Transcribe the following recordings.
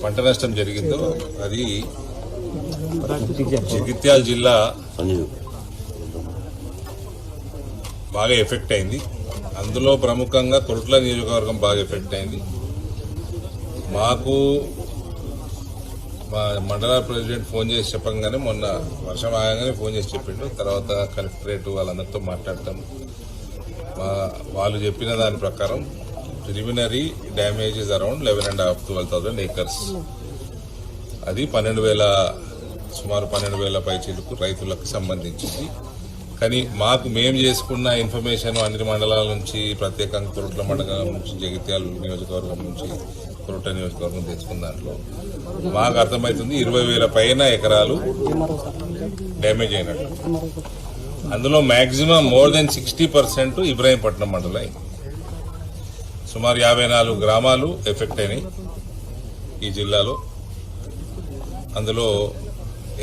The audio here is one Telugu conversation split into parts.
పంట నష్టం జరిగిందో అది జగిత్యాల జిల్లా బాగా ఎఫెక్ట్ అయింది. అందులో ప్రముఖంగా కొరుట్ల నియోజకవర్గం బాగా ఎఫెక్ట్ అయింది. మాకు మా మండల ప్రెసిడెంట్ ఫోన్ చేసి చెప్పంగానే మొన్న వర్షం ఆగానే ఫోన్ చేసి చెప్పిండు. తర్వాత కలెక్టరేట్ వాళ్ళందరితో మాట్లాడటం, వాళ్ళు చెప్పిన దాని ప్రకారం preliminary damages around 11,500 to 12,000 acres. అది సుమారు 12,000 పైచీలకు రైతులకు సంబంధించింది. కానీ మేము చేసుకున్న ఇన్ఫర్మేషన్ అన్ని మండలాల నుంచి, ప్రత్యేకంగా కొరుట్ల మండలం నుంచి, జగిత్యాల నియోజకవర్గం నుంచి, కొరుట్ల నియోజకవర్గం తెచ్చుకున్న దాంట్లో మాకు అర్థమవుతుంది 20,000 పైన ఎకరాలు డ్యామేజ్ అయినట్టు. అందులో మాక్సిమం మోర్ దెన్ 60% ఇబ్రాహీంపట్నం మండలం. సుమారు 54 గ్రామాలు ఎఫెక్ట్ అయినాయి ఈ జిల్లాలో. అందులో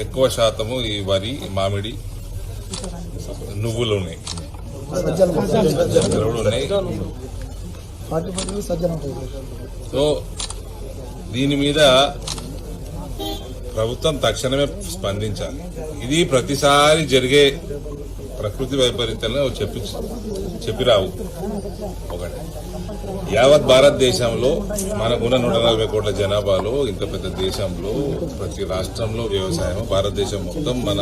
ఎక్కువ శాతము ఈ వరి, మామిడి, నువ్వులు ఉన్నాయి. సో దీని మీద ప్రభుత్వం తక్షణమే స్పందించాలి. ఇది ప్రతిసారి జరిగే ప్రకృతి వైపరీత్యాలను చెప్పిరావు. ఒకటి, యావత్ భారతదేశంలో మనకున్న 140 కోట్ల జనాభాలో, ఇంత పెద్ద దేశంలో, ప్రతి రాష్ట్రంలో వ్యవసాయం, భారతదేశం మొత్తం మన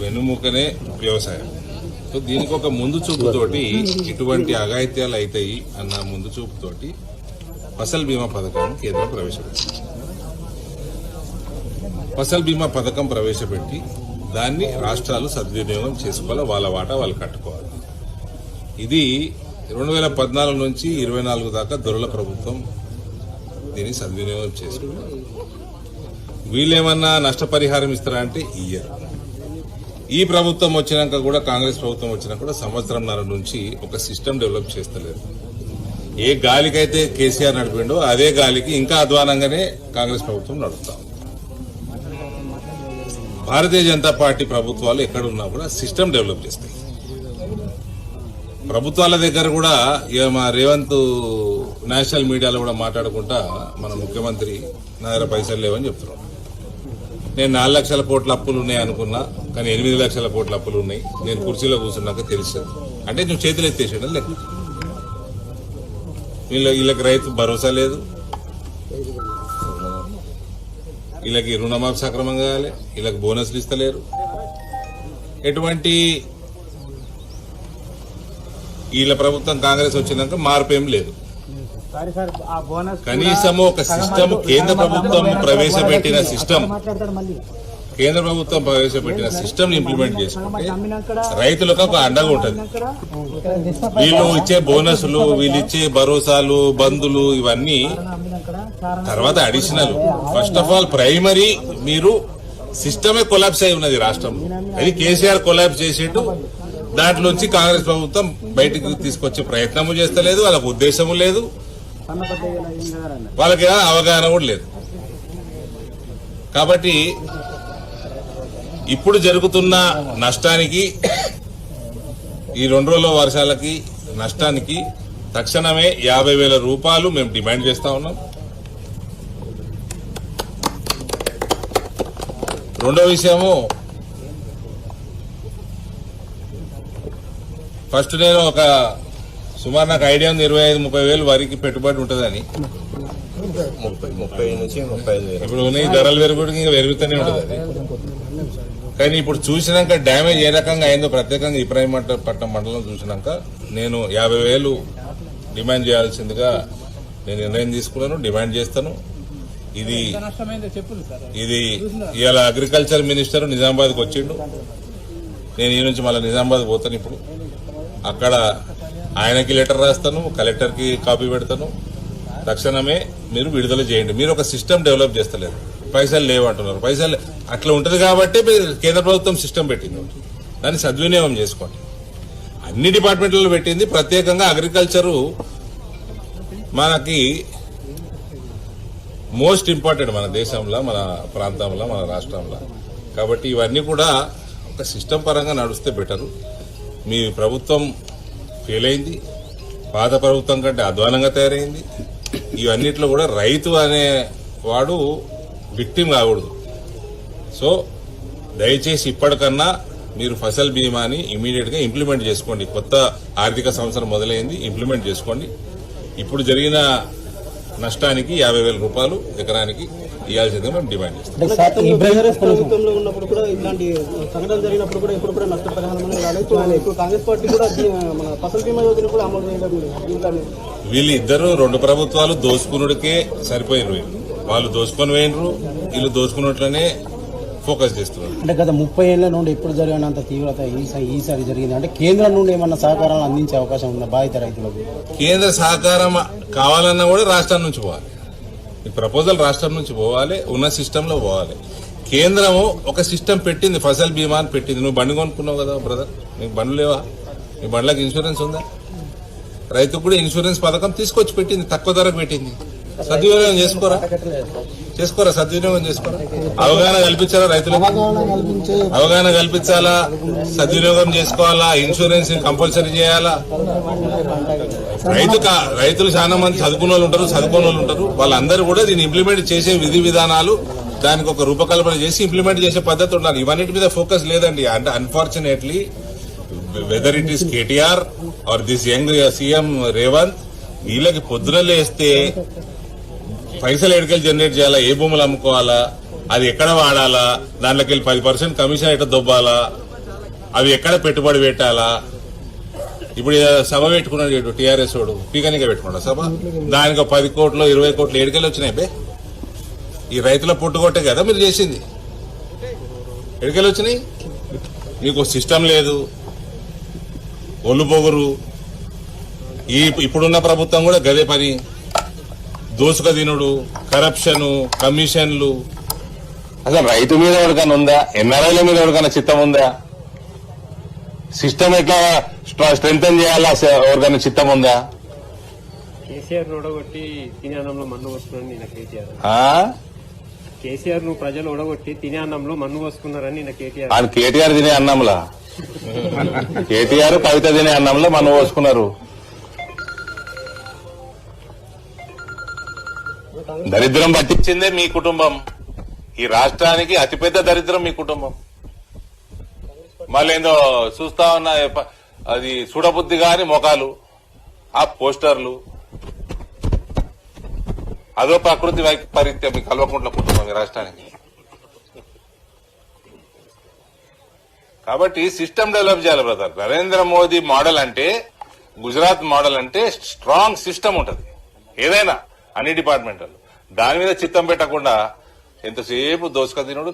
వెన్నుముకనే వ్యవసాయం. సో దీనికి ఒక ముందు చూపుతోటి ఇటువంటి అఘాయిత్యాలు అవుతాయి అన్న ముందు చూపుతోటి ఫసల్ బీమా పథకం కేంద్రం ప్రవేశపెట్టింది. ఫసల్ బీమా పథకం ప్రవేశపెట్టి దాన్ని రాష్ట్రాలు సద్వినియోగం చేసుకోవాలి, వాళ్ళ వాటా వాళ్ళు కట్టుకోవాలి. ఇది 2014 నుంచి 24 దాకా దొరల ప్రభుత్వం దీన్ని సద్వినియోగం చేసుకున్నారు. వీళ్ళేమన్నా నష్టపరిహారం ఇస్తారా అంటే ఇయ్యరు. ఈ ప్రభుత్వం వచ్చినాక కూడా, కాంగ్రెస్ ప్రభుత్వం వచ్చినాక కూడా 1.5 సంవత్సరం నుంచి ఒక సిస్టమ్ డెవలప్ చేస్తలేదు. ఏ గాలికైతే కేసీఆర్ నడిపిండో అదే గాలికి ఇంకా అధ్వానంగానే కాంగ్రెస్ ప్రభుత్వం నడుపుతాం. భారతీయ జనతా పార్టీ ప్రభుత్వాలు ఎక్కడున్నా కూడా సిస్టమ్ డెవలప్ చేస్తాయి. ప్రభుత్వాల దగ్గర కూడా మా రేవంత్ నేషనల్ మీడియాలో కూడా మాట్లాడుకుంటా మన ముఖ్యమంత్రి నా దగ్గర పైసలు లేవని చెప్తున్నాడు. నేను 4 లక్షల కోట్ల అప్పులు ఉన్నాయి అనుకున్నా, కానీ 8 లక్షల కోట్ల అప్పులు ఉన్నాయి. నేను కుర్చీలో కూర్చున్నాక తెలుస్తుంది. అంటే నువ్వు చేతులు ఎత్తేసాడు లెక్క. వీళ్ళకి రైతు భరోసా లేదు, వీళ్ళకి రుణమాఫీ సక్రమంగా కావాలి, వీళ్ళకి బోనస్లు ఇస్తలేరు. ఎటువంటి వీళ్ళ ప్రభుత్వం కాంగ్రెస్ వచ్చినాక మార్పేం లేదు. కనీసము ఒక సిస్టమ్ కేంద్ర ప్రభుత్వం ప్రవేశపెట్టిన సిస్టమ్ ఇంప్లిమెంట్ చేసుకుంటే రైతులకు ఒక అండగా ఉంటుంది. వీళ్ళు ఇచ్చే బోనస్లు, వీళ్ళు ఇచ్చే భరోసాలు, బంధులు ఇవన్నీ తర్వాత additional. First of all primary మీరు సిస్టమే కొలాప్స్ అయి ఉన్నది రాష్ట్రంలో. అది కేసీఆర్ కొలాప్స్ చేసేట్టు దాంట్లోంచి కాంగ్రెస్ ప్రభుత్వం బయటకు తీసుకొచ్చే ప్రయత్నము చేస్తలేదు. వాళ్ళకు ఉద్దేశము లేదు, వాళ్ళకి అవగాహన కూడా లేదు. కాబట్టి ఇప్పుడు జరుగుతున్న నష్టానికి, ఈ 2 రోజుల వర్షాలకి నష్టానికి తక్షణమే 50,000 రూపాయలు మేము డిమాండ్ చేస్తా ఉన్నాం. రెండో విషయము, ఫస్ట్ నేను సుమారు నాకు ఐడియా ఉంది 25-30 వేలు వరికి పెట్టుబడి ఉంటుందని. 30 నుంచి 35,000 ఇప్పుడు ఉన్నాయి ధరలు పెరుగుడికి ఇంకా పెరుగుతూనే ఉంటుంది అది. కానీ ఇప్పుడు చూసినాక డ్యామేజ్ ఏ రకంగా అయిందో, ప్రత్యేకంగా ఇబ్రాహీంపట్నం మండలం చూసినాక నేను 50,000 డిమాండ్ చేయాల్సిందిగా నేను నిర్ణయం తీసుకున్నాను, డిమాండ్ చేస్తాను. ఇది ఇవాళ అగ్రికల్చర్ మినిస్టర్ నిజామాబాద్కి వచ్చిండు. నేను ఈ నుంచి మళ్ళీ నిజామాబాద్ పోతాను. ఇప్పుడు అక్కడ ఆయనకి లెటర్ రాస్తాను, కలెక్టర్కి కాపీ పెడతాను. తక్షణమే మీరు విడుదల చేయండి. మీరు ఒక సిస్టమ్ డెవలప్ చేస్తలేరు, పైసలు లేవంటున్నారు. పైసలు అట్లా ఉంటుంది కాబట్టి కేంద్ర ప్రభుత్వం సిస్టమ్ పెట్టింది, దాన్ని సద్వినియోగం చేసుకోండి. అన్ని డిపార్ట్మెంట్లలో పెట్టింది, ప్రత్యేకంగా అగ్రికల్చరు మనకి మోస్ట్ ఇంపార్టెంట్ మన దేశంలో, మన ప్రాంతంలో, మన రాష్ట్రంలో. కాబట్టి ఇవన్నీ కూడా ఒక సిస్టమ్ పరంగా నడిస్తే బెటరు. మీ ప్రభుత్వం ఫెయిల్ అయింది, పాత ప్రభుత్వం కంటే అధ్వానంగా తయారైంది. ఇవన్నిట్లో కూడా రైతు అనే వాడు విక్టిమ్ కాకూడదు. సో దయచేసి ఇప్పటికన్నా మీరు ఫసల్ బీమాని ఇమీడియట్ గా ఇంప్లిమెంట్ చేసుకోండి. కొత్త ఆర్థిక సంవత్సరం మొదలైంది, ఇంప్లిమెంట్ చేసుకోండి. ఇప్పుడు జరిగిన నష్టానికి 50,000 రూపాయలు ఎకరానికి ఇవ్వాల్సిందిగా మేము డిమాండ్ చేస్తాం. ప్రభుత్వంలో ఉన్నప్పుడు కూడా ఇలాంటి సంఘటన జరిగినప్పుడు కూడా ఇప్పుడు కూడా నష్టపరిహారం రాలేదు. ఇప్పుడు కాంగ్రెస్ పార్టీ కూడా మన ఫసల్ బీమా యోజన కూడా అమలు చేయడం. వీళ్ళిద్దరూ 2 ప్రభుత్వాలు దోసుకునుడికే సరిపోయినరు. వాళ్ళు దోసుకొని పోయినరు, వీళ్ళు దోసుకున్నట్లనే ఫోకస్ చేస్తున్నారు. అంటే గత 30 ఏళ్ల నుండి ఎప్పుడు జరిగినంత తీవ్రత ఈసారి జరిగింది. అంటే కేంద్రం నుండి ఏమన్నా సహకారాలు అందించే అవకాశం ఉందా బాధిత రైతులకు? కేంద్ర సహకారం కావాలన్నా కూడా రాష్ట్రం నుంచి పోవాలి. ఈ ప్రపోజల్ రాష్ట్రం నుంచి పోవాలి, ఉన్న సిస్టంలో పోవాలి. కేంద్రం ఒక సిస్టమ్ పెట్టింది, ఫసల్ బీమా అని పెట్టింది. నువ్వు బండి కొనుక్కున్నావు కదా బ్రదర్, నీకు బండ్లు లేవా? నీ బండ్లకు ఇన్సూరెన్స్ ఉందా? రైతుకు కూడా ఇన్సూరెన్స్ పథకం తీసుకొచ్చి పెట్టింది, తక్కువ ధరకు పెట్టింది. సద్వినియోగం చేసుకోరా సద్వినియోగం చేసుకోరా. అవగాహన కల్పించాలా రైతులకు? అవగాహన కల్పించాలా, సద్వినియోగం చేసుకోవాలా, ఇన్సూరెన్స్ కంపల్సరీ చేయాలా. రైతులు చాలా మంది చదువుకున్న వాళ్ళు ఉంటారు, చదువుకున్న వాళ్ళు ఉంటారు. వాళ్ళందరూ కూడా దీన్ని ఇంప్లిమెంట్ చేసే విధి విధానాలు, దానికి ఒక రూపకల్పన చేసి ఇంప్లిమెంట్ చేసే పద్ధతి ఉండాలి. ఇవన్నిటి మీద ఫోకస్ లేదండి. అంటే unfortunately whether it is KTR or this young CM Revanth, వీళ్ళకి పొద్దున లేస్తే పైసలు ఎడకలు జనరేట్ చేయాలా, ఏ భూములు అమ్ముకోవాలా, అది ఎక్కడ వాడాలా, దాంట్లోకి వెళ్ళి 10% కమిషన్ ఎట్లా దొబ్బాలా, అవి ఎక్కడ పెట్టుబడి పెట్టాలా. ఇప్పుడు సభ పెట్టుకున్నాడు టీఆర్ఎస్ వాడు, పీకనిగా పెట్టుకున్నాడు సభ. దానికి 10 కోట్లు 20 కోట్లు ఎడకలు వచ్చినాయి బే. ఈ రైతుల పుట్టుకొట్టే కదా మీరు చేసింది. ఎడకలు వచ్చినాయి. మీకు సిస్టమ్ లేదు, ఒళ్ళు పొగురు. ఇప్పుడున్న ప్రభుత్వం కూడా గదే పని. దోసుక తినుడు, కరప్షన్, కమిషన్లు. అసలు రైతు మీద ఎవరికైనా ఉందా? ఎన్ఆర్ఐల మీద ఎవరికైనా చిత్తం ఉందా? సిస్టమ్ ఎట్లా స్ట్రెంగ్తన్ చేయాలా, ఎవరికైనా చిత్తం ఉందా? కేసీఆర్ ఓడగొట్టి తినే అన్నంలో మన్ను పోసుకున్నారని నిన్న కేటీఆర్. కేసీఆర్ నువ్వు ప్రజలు ఓడగొట్టి తినే అన్నంలో మన్ను పోసుకున్నారని నిన్న కేటీఆర్. ఆయన కేటీఆర్ తినే అన్నంలా, కేటీఆర్ కవిత తినే అన్నంలో మన్ను పోసుకున్నారు. దరిద్రం పట్టించిందే మీ కుటుంబం. ఈ రాష్ట్రానికి అతిపెద్ద దరిద్రం మీ కుటుంబం. మళ్ళీ ఏందో చూస్తా ఉన్న అది చూడబుద్ధి గాని మొఖాలు, ఆ పోస్టర్లు, అదో ప్రకృతి వైపరీత్యం మీ కల్వకుంట్ల కుటుంబం ఈ రాష్ట్రానికి. కాబట్టి సిస్టమ్ డెవలప్ చేయాలి బ్రదర్. నరేంద్ర మోదీ మోడల్ అంటే, గుజరాత్ మోడల్ అంటే స్ట్రాంగ్ సిస్టమ్ ఉంటది ఏదైనా, అన్ని డిపార్ట్మెంట్లు. దాని మీద చిత్తం పెట్టకుండా ఎంతసేపు దోసుక తినడు.